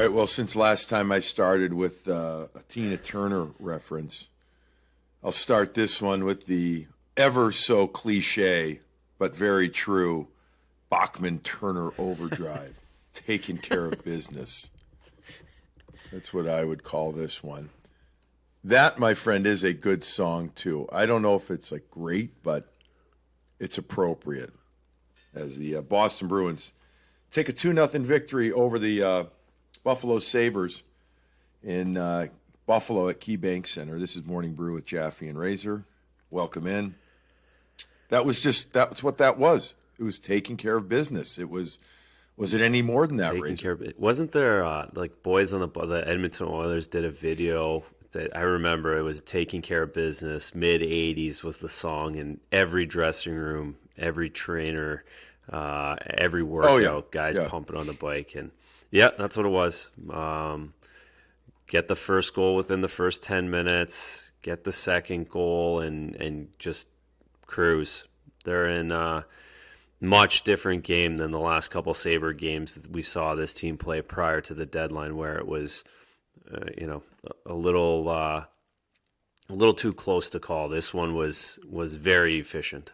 right, well, since last time I started with a Tina Turner reference, I'll start this one with the ever so cliche but very true Bachman-Turner overdrive, taking care of business. That's what I would call this one. That, my friend, is a good song, too. I don't know if it's like great, but it's appropriate. As the Boston Bruins take a 2-0 victory over the Buffalo Sabres in Buffalo at KeyBank Center. This is Morning Brew with Jaffe and Razor. Welcome in. That's what that was. It was taking care of business. Was it any more than that, taking Razor? care of it. Wasn't there like boys on the Edmonton Oilers did a video that I remember? It was taking care of business. Mid-'80s was the song, in every dressing room, every trainer, every workout, guys pumping on the bike. And yeah, that's what it was. Get the first goal within the first 10 minutes, get the second goal, and just cruise. They're in a much different game than the last couple Sabre games that we saw this team play prior to the deadline, where it was, a little too close to call. This one was very efficient.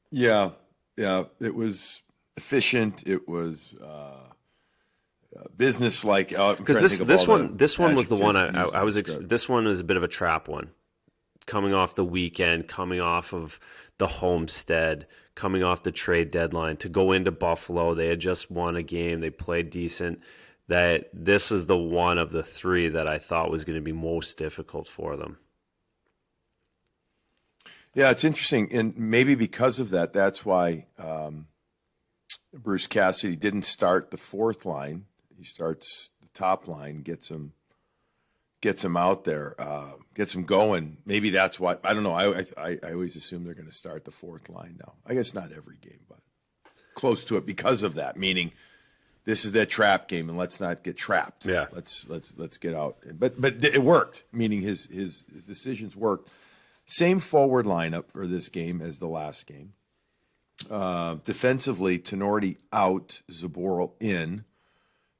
Yeah, it was efficient. It was business-like. Because this one was the one I was. This one was a bit of a trap one. Coming off the weekend, coming off of the homestead, coming off the trade deadline, to go into Buffalo. They had just won a game. They played decent. That this is the one of the three that I thought was going to be most difficult for them. Yeah, it's interesting. And maybe because of that, that's why Bruce Cassidy didn't start the fourth line. He starts the top line, gets him out there, gets him going. Maybe that's why. I don't know. I always assume they're going to start the fourth line now. I guess not every game, but close to it because of that. Meaning, this is that trap game, and let's not get trapped. Yeah, let's get out. But it worked. Meaning his decisions worked. Same forward lineup for this game as the last game. Defensively, Tenorti out, Zaboral in.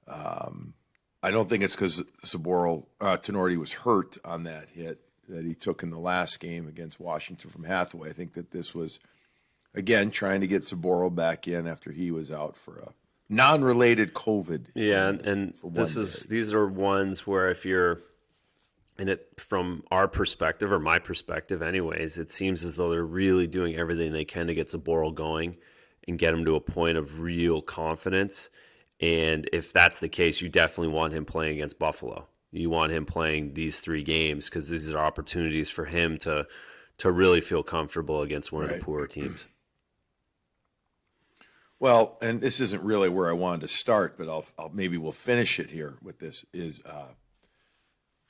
I don't think it's because Tenorti was hurt on that hit that he took in the last game against Washington from Hathaway. I think that this was, again, trying to get Zaboral back in after he was out for a non-related COVID. Yeah, and these are ones where if you're in it from our perspective, or my perspective anyways, it seems as though they're really doing everything they can to get Zaboral going and get him to a point of real confidence. And if that's the case, you definitely want him playing against Buffalo. You want him playing these 3 games because these are opportunities for him to really feel comfortable against one of the poorer teams. Well, and this isn't really where I wanted to start, but I'll maybe we'll finish it here with this.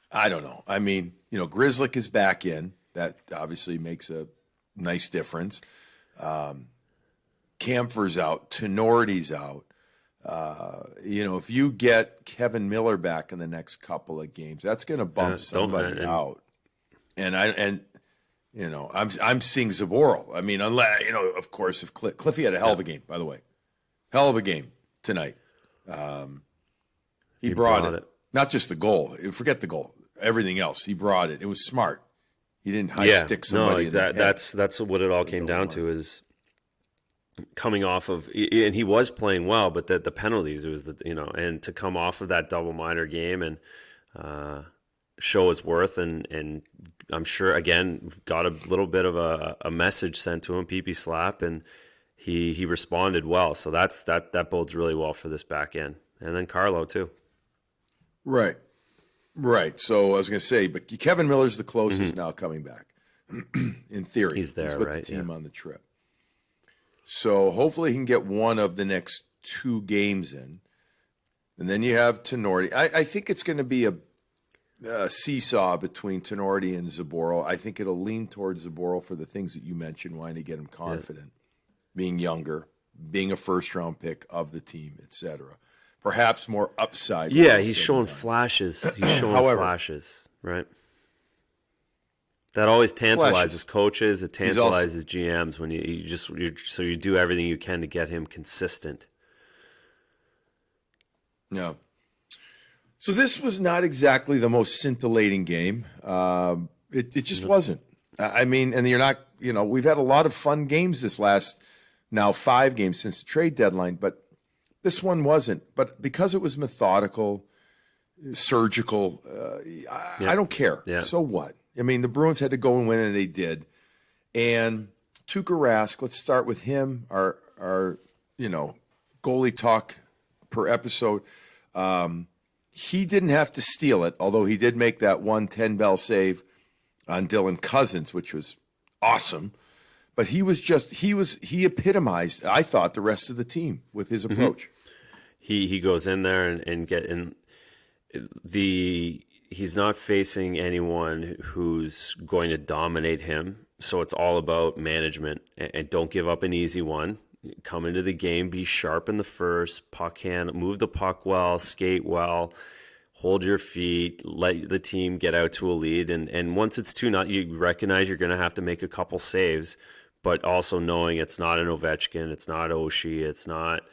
I don't know. I mean, Grzelcyk is back in. That obviously makes a nice difference. Kampfer's out. Tenorti's out. If you get Kevin Miller back in the next couple of games, that's going to bump somebody out. And I'm seeing Zaboral. I mean, unless of course, if Cliffy had a hell of a game, by the way, hell of a game tonight. He brought it. Not just the goal. Forget the goal. Everything else, he brought it. It was smart. He didn't stick somebody. No, exactly. That's what it all came down to is. Coming off of, and he was playing well, but the penalties, it was and to come off of that double minor game and show his worth, and I'm sure again got a little bit of a message sent to him, pee slap, and he responded well. So that bodes really well for this back end, and then Carlo too. Right. So I was going to say, but Kevin Miller's the closest now coming back. In theory, he's there, with right? The team on the trip. So hopefully he can get one of the next 2 games in. And then you have Tenorti. I think it's going to be a seesaw between Tenorti and Zaboral. I think it'll lean towards Zaboral for the things that you mentioned, wanting to get him confident, being younger, being a first-round pick of the team, etc. Perhaps more upside. Yeah, he's showing flashes. He's showing flashes, right? That always tantalizes coaches. It tantalizes GMs when you do everything you can to get him consistent. Yeah. So this was not exactly the most scintillating game. It just wasn't. I mean, and you're not, we've had a lot of fun games this last now 5 games since the trade deadline, but this one wasn't. But because it was methodical, surgical, I don't care. Yeah. So what? I mean, the Bruins had to go and win, and they did. And Tuukka Rask, let's start with him, our goalie talk per episode. He didn't have to steal it, although he did make that 10-bell save on Dylan Cousins, which was awesome. But he epitomized, I thought, the rest of the team with his approach. He goes in there and get in he's not facing anyone who's going to dominate him. So it's all about management, and don't give up an easy one. Come into the game, be sharp in the first, move the puck well, skate well, hold your feet, let the team get out to a lead. And once it's 2-0, you recognize you're going to have to make a couple saves, but also knowing it's not an Ovechkin, it's not Oshie, it's not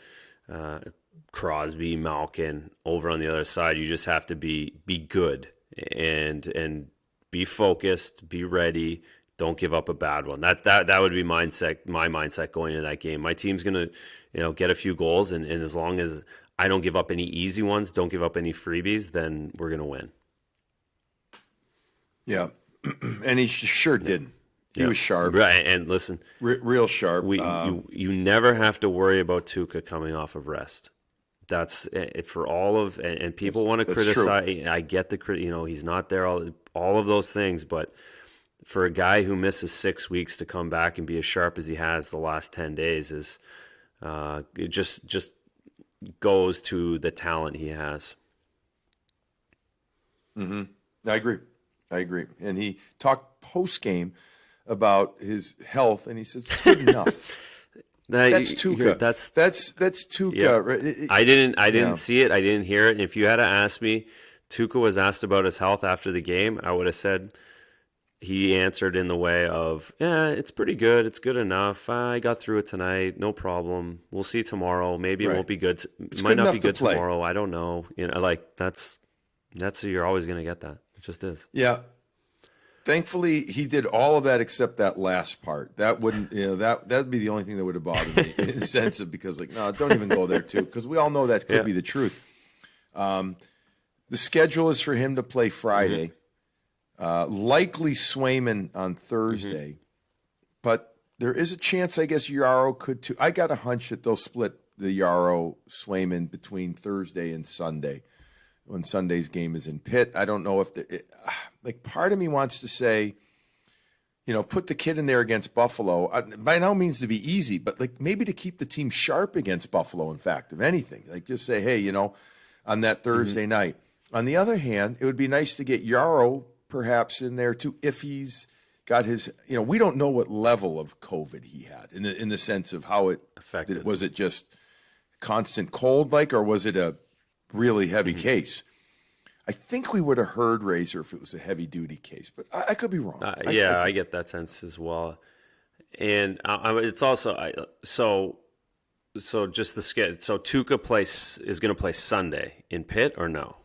Crosby, Malkin over on the other side. You just have to be good and be focused, be ready. Don't give up a bad one. That would be my mindset going into that game. My team's going to, get a few goals, and as long as I don't give up any easy ones, don't give up any freebies, then we're going to win. Yeah, and he sure didn't. He was sharp. Right, and listen, real sharp. You never have to worry about Tuukka coming off of rest. That's for all of, and people want to criticize. True. I get he's not there, all of those things, but for a guy who misses 6 weeks to come back and be as sharp as he has the last 10 days is it just goes to the talent he has. Mm-hmm. I agree. And he talked post-game about his health, and he says, it's good enough. That's Tuukka. That's Tuukka. Yeah. I didn't see it. I didn't hear it. And if you had to ask me, Tuukka was asked about his health after the game, I would have said, he answered in the way of, yeah, it's pretty good. It's good enough. I got through it tonight. No problem. We'll see tomorrow. Maybe it won't be good. It might not be good tomorrow. I don't know. That's you're always going to get that. It just is. Yeah. Thankfully, he did all of that except that last part. That wouldn't, that'd be the only thing that would have bothered me in the sense of, because no, don't even go there too, because we all know that could be the truth. The schedule is for him to play Friday. Mm-hmm. Likely Swayman on Thursday, but there is a chance, I guess, Yarrow could too. I got a hunch that they'll split the Yarrow Swayman between Thursday and Sunday when Sunday's game is in Pitt. I don't know if part of me wants to say, put the kid in there against Buffalo. By no means to be easy, but maybe to keep the team sharp against Buffalo. In fact, if anything, just say, hey, on that Thursday night. On the other hand, it would be nice to get Yarrow perhaps in there too, if he's got his, we don't know what level of COVID he had in the sense of how it affected. Was it just constant cold or was it a really heavy case? I think we would have heard Razor if it was a heavy duty case, but I could be wrong. I get that sense as well. And it's also, so just the schedule. So Tuukka is going to play Sunday in Pitt or no?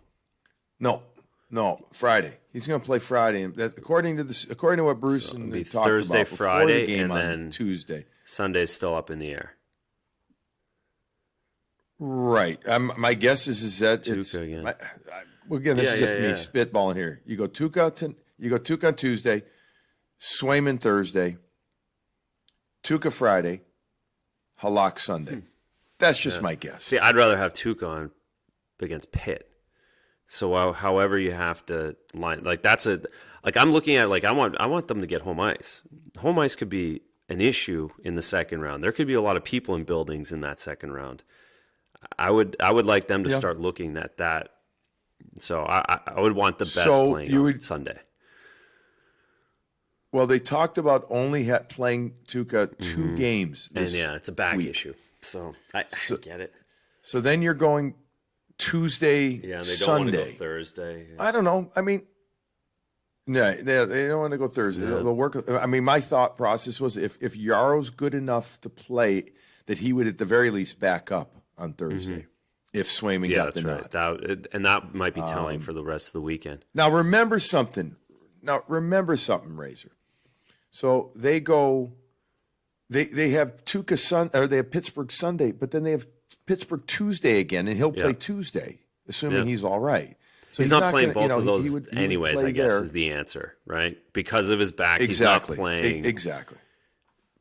No, Friday. He's going to play Friday. According to what Bruce and they talked Thursday, about Friday, the game and then on Tuesday. Sunday's still up in the air. Right. My guess is that Tuukka again. Again, this is just me spitballing here. You go Tuukka on Tuesday, Swayman Thursday, Tuukka Friday, Halak Sunday. That's just my guess. See, I'd rather have Tuukka on against Pitt. So however you have to line, I'm looking at, I want them to get home ice. Home ice could be an issue in the second round. There could be a lot of people in buildings in that second round. I would like them to start looking at that. So I would want the best playing on Sunday. Well, they talked about only playing Tuukka 2 games. And it's a back issue. So I get it. So then you're going Tuesday, they don't Sunday. Want to go Thursday. I don't know. I mean, no, they don't want to go Thursday. Yeah. They'll work. I mean, my thought process was if Yarrow's good enough to play, that he would at the very least back up on Thursday. if Swayman Yeah, got the that's nod. right. That might be telling for the rest of the weekend. Now remember something. Razor. So they go. They have they have Pittsburgh Sunday, but then they have Pittsburgh Tuesday again, and he'll play Tuesday, assuming he's all right. So he's not playing both of those he would anyways, I guess, is the answer, right? Because of his back, he's not playing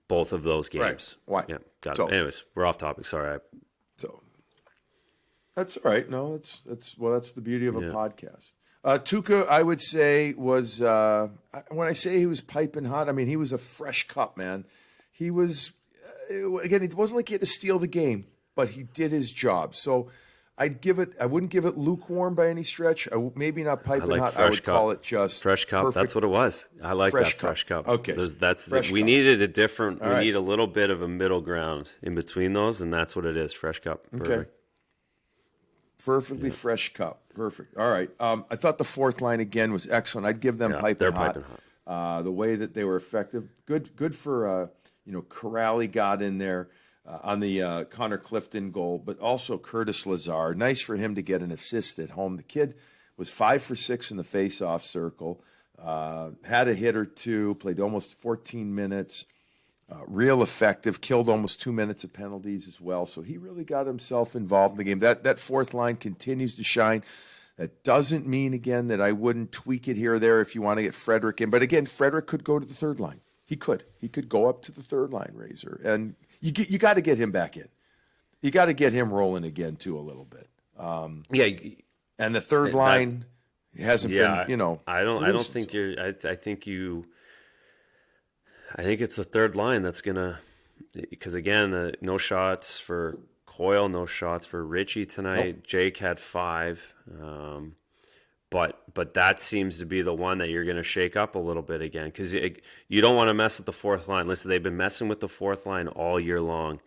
both of those games. Right. Why? Yeah, got it. Anyways, we're off topic. Sorry. So that's all right. No, that's the beauty of a podcast. Tuukka, I would say, was when I say he was piping hot, I mean he was a fresh cup, man. He was again. It wasn't like he had to steal the game, but he did his job. So I wouldn't give it lukewarm by any stretch. Maybe not piping hot. I would call it just fresh cup. Perfect. That's what it was. I like that fresh cup. Okay, we needed a different. We need a little bit of a middle ground in between those, and that's what it is. Fresh cup. Perfect. Okay. Perfectly fresh cup. Perfect. All right. I thought the fourth line again was excellent. I'd give them piping hot. The way that they were effective. Good for Corrali got in there on the Connor Clifton goal, but also Curtis Lazar. Nice for him to get an assist at home. The kid was 5 for 6 in the face-off circle. Had a hit or two. Played almost 14 minutes. Real effective, killed almost 2 minutes of penalties as well. So he really got himself involved in the game. That fourth line continues to shine. That doesn't mean, again, that I wouldn't tweak it here or there if you want to get Frederic in. But again, Frederic could go to the third line. He could go up to the third line, Razor. And you got to get him back in. You got to get him rolling again, too, a little bit. And the third line hasn't been, I don't think you're I think it's the third line that's going to, because again, no shots for Coyle, no shots for Richie tonight. Nope. Jake had 5. But that seems to be the one that you're going to shake up a little bit again, because you don't want to mess with the fourth line. Listen, they've been messing with the fourth line all year long,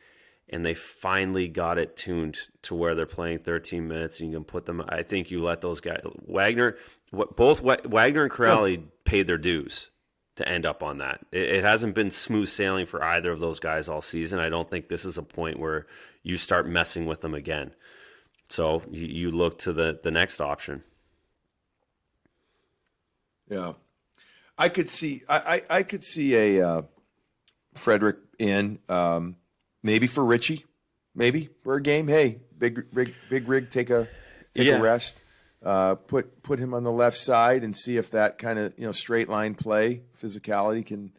and they finally got it tuned to where they're playing 13 minutes, and you can put them. I think you let those guys, Wagner and Corrali paid their dues to end up on that. It hasn't been smooth sailing for either of those guys all season. I don't think this is a point where you start messing with them again. So you look to the next option. Yeah, I could see a Frederic in maybe for Richie, maybe for a game. Hey, big rig, take a rest. Put him on the left side and see if that kind of straight line play physicality can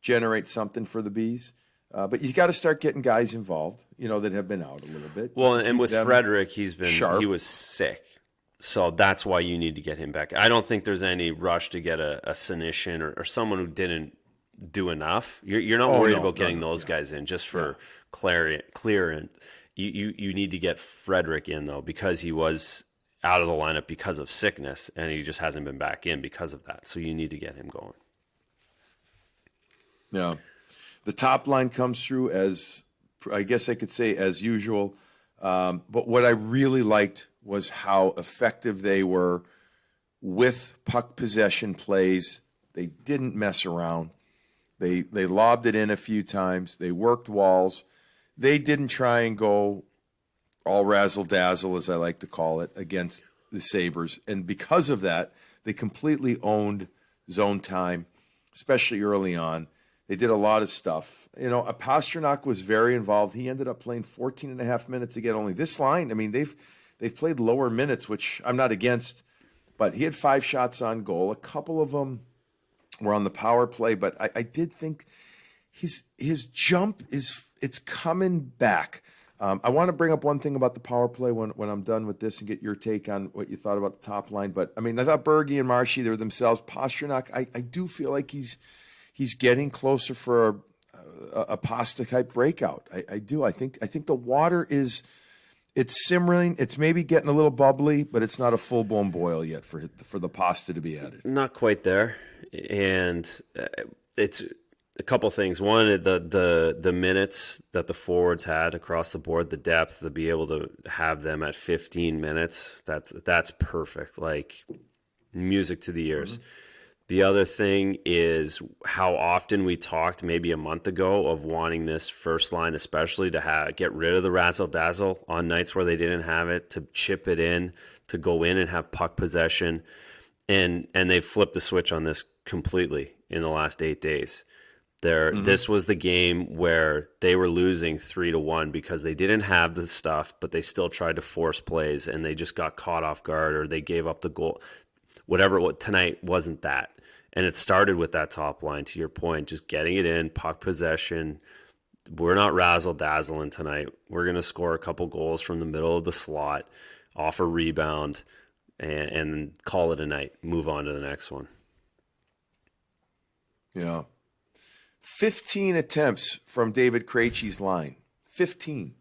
generate something for the Bees. But you got to start getting guys involved, that have been out a little bit. Well, and with Frederic, he was sick. So that's why you need to get him back. I don't think there's any rush to get a Senyshyn or someone who didn't do enough. You're not worried about getting those guys in just for clearance. You need to get Frederic in, though, because he was out of the lineup because of sickness, and he just hasn't been back in because of that. So you need to get him going. Yeah. The top line comes through as, I guess I could say, as usual. But what I really liked was how effective they were with puck possession plays. They didn't mess around. They lobbed it in a few times. They worked walls. They didn't try and go all razzle-dazzle, as I like to call it, against the Sabres. And because of that, they completely owned zone time, especially early on. They did a lot of stuff. Pastrnak was very involved. He ended up playing 14 and a half minutes again. Only this line, I mean, they've played lower minutes, which I'm not against, but he had 5 shots on goal. A couple of them were on the power play, but I did think his jump it's coming back. I want to bring up one thing about the power play when I'm done with this and get your take on what you thought about the top line. But I mean, I thought Berge and Marshy, they're themselves. Pastrnak, I do feel like he's getting closer for a pasta type breakout. I do. I think the water it's simmering. It's maybe getting a little bubbly, but it's not a full blown boil yet for the pasta to be added. Not quite there, and it's a couple things. One, the minutes that the forwards had across the board, the depth to be able to have them at 15 minutes. That's perfect. Like music to the ears. Mm-hmm. The other thing is how often we talked maybe a month ago of wanting this first line, especially to get rid of the razzle dazzle on nights where they didn't have it, to chip it in, to go in and have puck possession, and they flipped the switch on this completely in the last 8 days. This was the game where they were losing 3-1 because they didn't have the stuff, but they still tried to force plays and they just got caught off guard or they gave up the goal. Whatever, tonight wasn't that. And it started with that top line, to your point, just getting it in, puck possession. We're not razzle-dazzling tonight. We're going to score a couple goals from the middle of the slot, off a rebound, and call it a night. Move on to the next one. Yeah. 15 attempts from David Krejci's line. 15.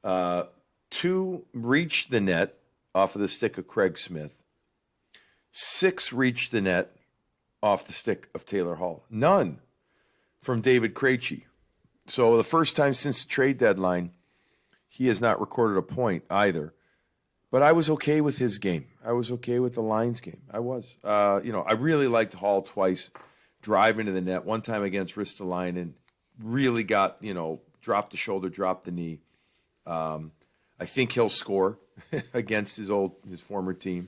2 reached the net off of the stick of Craig Smith. 6 reached the net off the stick of Taylor Hall. None from David Krejci. So the first time since the trade deadline, he has not recorded a point either. But I was okay with his game. I was okay with the Lions game. I was. I really liked Hall twice, drive into the net. One time against Ristolainen, really got, dropped the shoulder, dropped the knee. I think he'll score against his former team.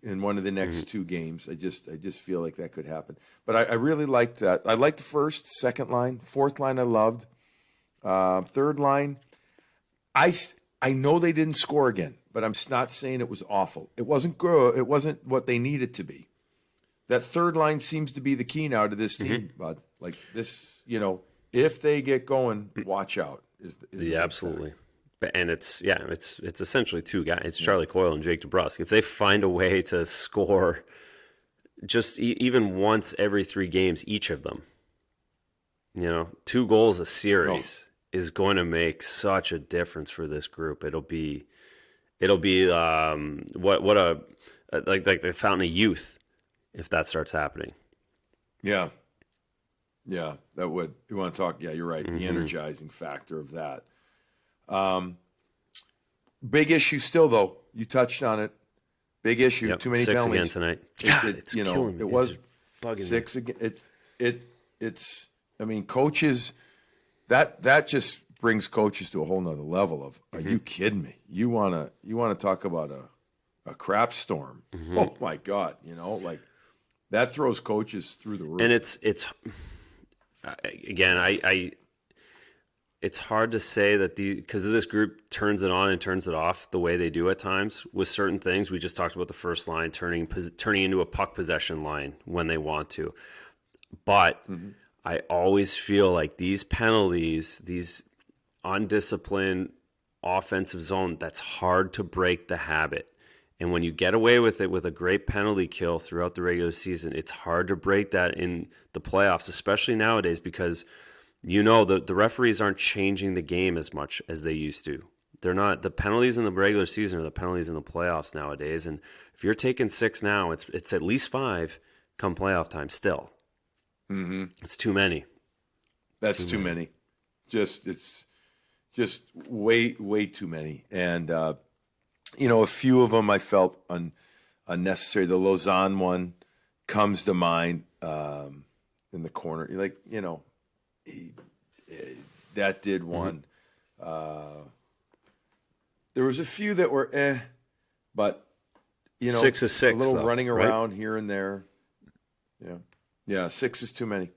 In one of the next 2 games. I just feel like that could happen. But I really liked that. I liked the first, second line, fourth line I loved. Third line, I know they didn't score again, but I'm not saying it was awful. It wasn't good. It wasn't what they needed to be. That third line seems to be the key now to this team, bud. Like this, if they get going, watch out. Yeah, absolutely. And it's essentially 2 guys. It's Charlie Coyle and Jake DeBrusk. If they find a way to score just even once every 3 games, each of them, 2 goals a series is going to make such a difference for this group. It'll be like the fountain of youth if that starts happening. Yeah, that would. You want to talk? Yeah, you're right. The energizing factor of that. Big issue still, though. You touched on it. Big issue. Too many 6 penalties again tonight. It's killing me. It was bugging 6 again. It's. I mean, coaches. That just brings coaches to a whole nother level of. Are you kidding me? You wanna talk about a crap storm? Oh my God! That throws coaches through the roof. And it's again, it's hard to say that because this group turns it on and turns it off the way they do at times with certain things. We just talked about the first line turning into a puck possession line when they want to. But I always feel like these penalties, these undisciplined offensive zone, that's hard to break the habit. And when you get away with it with a great penalty kill throughout the regular season, it's hard to break that in the playoffs, especially nowadays because the referees aren't changing the game as much as they used to. They're not. The penalties in the regular season are the penalties in the playoffs nowadays. And if you're taking 6 now, it's at least 5 come playoff time still. It's too many. That's too many. It's just way too many. And, a few of them I felt unnecessary. The Lausanne one comes to mind in the corner. You're like, that did one. There was a few that were but 6 is 6. A little though, running right? around here and there. Yeah, 6 is too many.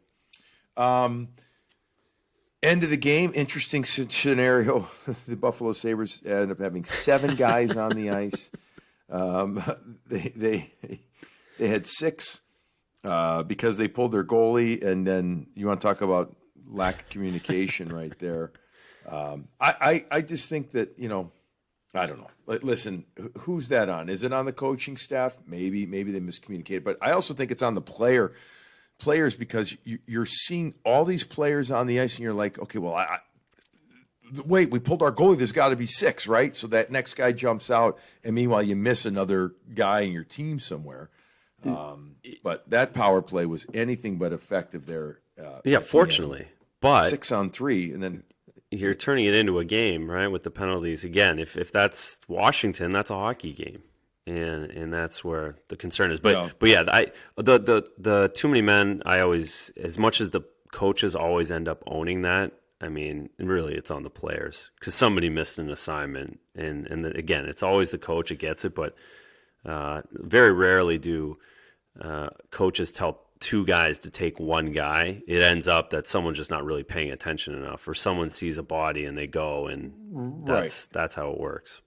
End of the game, interesting scenario. The Buffalo Sabres ended up having 7 guys on the ice. They had 6 because they pulled their goalie, and then you want to talk about lack of communication right there. I just think that, I don't know. Listen, who's that on? Is it on the coaching staff? Maybe they miscommunicated. But I also think it's on the players because you're seeing all these players on the ice and you're like, okay, well, wait, we pulled our goalie. There's got to be 6, right? So that next guy jumps out, and meanwhile you miss another guy in your team somewhere. But that power play was anything but effective there. Fortunately. But 6 on 3, and then you're turning it into a game, right, with the penalties. Again, if that's Washington, that's a hockey game. and that's where the concern is. But yeah, the too many men. I always, as much as the coaches always end up owning that. I mean, really, it's on the players because somebody missed an assignment, and again, it's always the coach that gets it. But very rarely do coaches tell two guys to take one guy. It ends up that someone's just not really paying attention enough, or someone sees a body and they go, and that's how it works.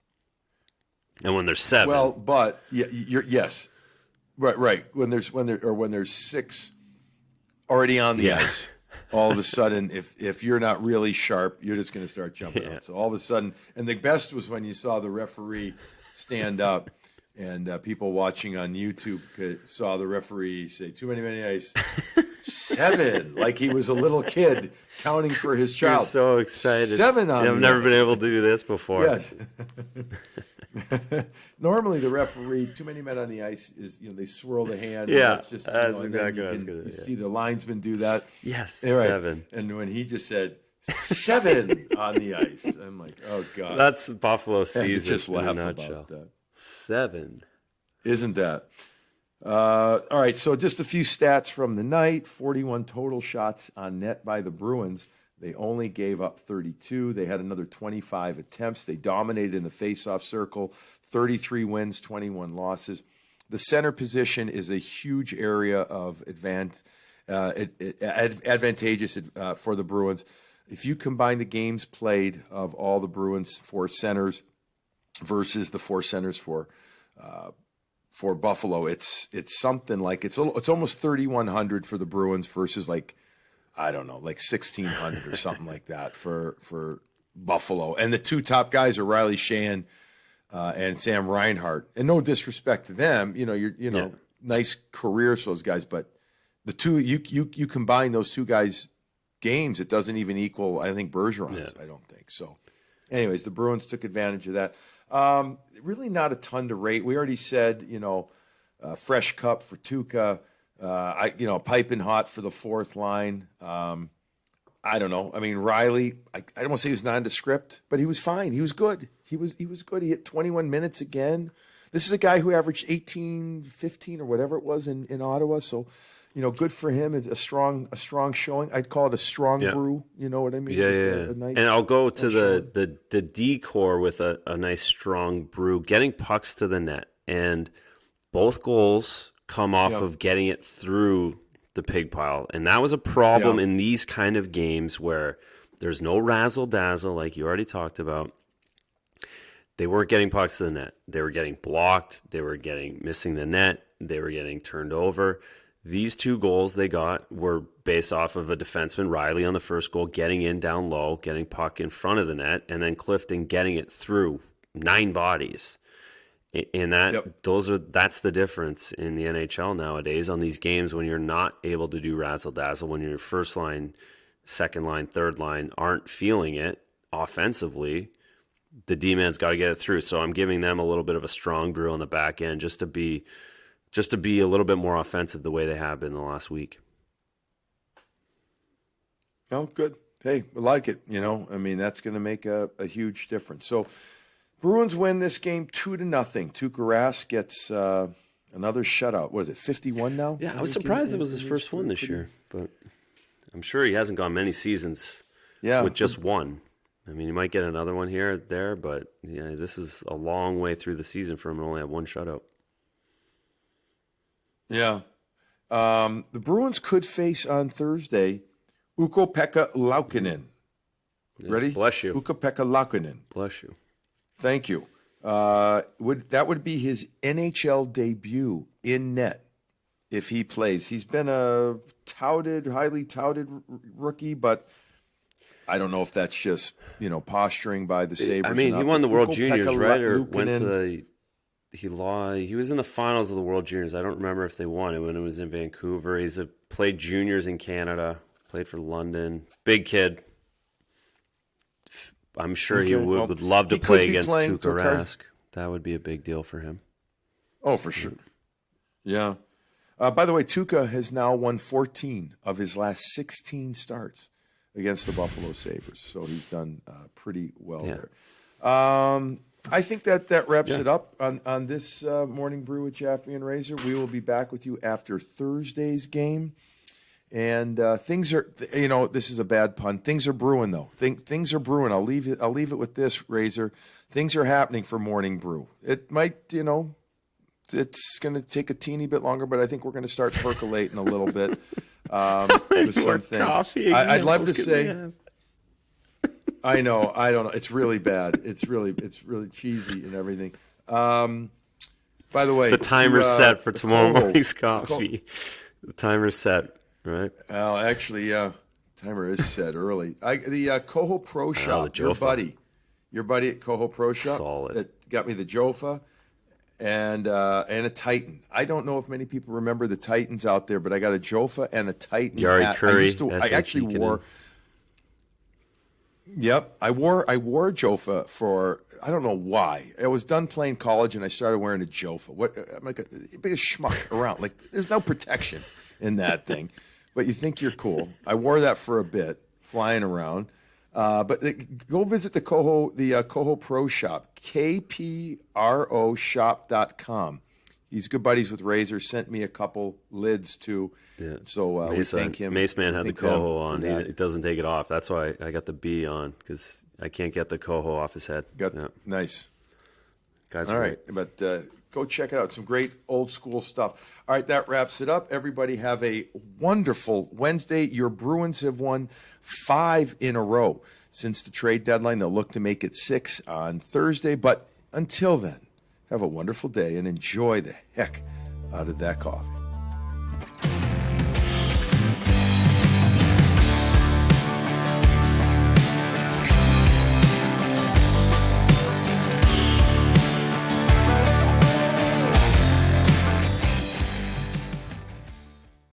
And when there's 7, well, but yes, right. When there's 6 already on the ice, all of a sudden, if you're not really sharp, you're just going to start jumping out. So all of a sudden, and the best was when you saw the referee stand up. And people watching on YouTube saw the referee say, too many men on the ice. 7, like he was a little kid counting for his child. He's so excited. 7 on I've never been able to do this before. Yes. Normally the referee, too many men on the ice, is they swirl the hand. Yeah, that's just, that's exactly what I was you see the linesman do that. Yes, right. 7. And when he just said 7 on the ice, I'm like, oh, God. That's Buffalo season just laugh in a nutshell. about that. 7. Isn't that? All right, so just a few stats from the night. 41 total shots on net by the Bruins. They only gave up 32. They had another 25 attempts. They dominated in the faceoff circle. 33 wins, 21 losses. The center position is a huge area of advantageous for the Bruins. If you combine the games played of all the Bruins 4 centers versus the 4 centers for Buffalo, it's something like it's almost 3,100 for the Bruins versus like 1,600 or something like that for Buffalo. And the 2 top guys are Riley Sheahan and Sam Reinhart. And no disrespect to them, nice careers for those guys, but the two you combine those 2 guys' games, it doesn't even equal, I think, Bergeron's. I don't think so. Anyways, the Bruins took advantage of that. Really not a ton to rate. We already said, fresh cup for Tuukka, piping hot for the 4th line. I don't know. I mean, Riley, I don't want to say he was nondescript, but he was fine. He was good. He was good. He hit 21 minutes again. This is a guy who averaged 18, 15 or whatever it was in Ottawa. So, good for him. It's a strong showing. I'd call it a strong brew. You know what I mean? Yeah, A nice, and I'll go to the decor with a nice strong brew, getting pucks to the net, and both goals come off of getting it through the pig pile, and that was a problem in these kind of games where there's no razzle dazzle like you already talked about. They weren't getting pucks to the net. They were getting blocked. They were missing the net. They were getting turned over. These 2 goals they got were based off of a defenseman, Riley, on the first goal, getting in down low, getting puck in front of the net, and then Clifton getting it through 9 bodies. And that's the difference in the NHL nowadays on these games when you're not able to do razzle-dazzle, when your first line, second line, third line aren't feeling it offensively. The D-man's got to get it through. So I'm giving them a little bit of a strong brew on the back end just to be a little bit more offensive the way they have been the last week. Oh, good. Hey, I like it. I mean, that's going to make a huge difference. So Bruins win this game 2-0. Tuukka Rask gets another shutout. What is it, 51 now? Yeah, I was surprised it was his first one this year, but I'm sure he hasn't gone many seasons with just one. I mean, he might get another one here or there, but this is a long way through the season for him to only have one shutout. Yeah. The Bruins could face on Thursday Ukko-Pekka Laukkonen. Ready? Bless you. Ukko-Pekka Laukkonen. Bless you. Thank you. That would be his NHL debut in net if he plays. He's been a highly touted rookie, but I don't know if that's just posturing by the Sabres. I mean, he won the World Juniors, right? Or went to he was in the finals of the World Juniors. I don't remember if they won it when it was in Vancouver. He's played juniors in Canada, played for London. Big kid. I'm sure he would love to play against Tuukka Rask. That would be a big deal for him. Oh, for sure. Yeah. By the way, Tuukka has now won 14 of his last 16 starts against the Buffalo Sabres. So he's done pretty well there. I think that wraps it up on this Morning Brew with Jaffe and Razor. We will be back with you after Thursday's game. And things are, this is a bad pun. Things are brewing, though. Things are brewing. I'll leave it with this, Razor. Things are happening for Morning Brew. It might, it's going to take a teeny bit longer, but I think we're going to start percolating a little bit with some things. I'd love to say. I know. I don't know. It's really bad. It's really cheesy and everything. By the way, the timer's set for tomorrow morning's coffee. The timer's set, right? Well, actually, timer is set early. The Coho Pro Shop, your buddy at Coho Pro Shop, solid. That got me the Jofa and a Titan. I don't know if many people remember the Titans out there, but I got a Jofa and a Titan. Yari Curry. I actually wore. Yep, I wore a Jofa for, I don't know why. I was done playing college and I started wearing a Jofa. I'm like a biggest schmuck around. Like, there's no protection in that thing, but you think you're cool. I wore that for a bit, flying around. But go visit the Coho Pro Shop, KPROshop.com. He's good buddies with Razor. Sent me a couple lids too. Yeah. So we thank him. Mace Man had the Coho on. He doesn't take it off. That's why I got the B on, because I can't get the Coho off his head. Nice. Guys, all right. But go check it out. Some great old school stuff. All right, that wraps it up. Everybody have a wonderful Wednesday. Your Bruins have won 5 in a row since the trade deadline. They'll look to make it 6 on Thursday. But until then, have a wonderful day and enjoy the heck out of that coffee.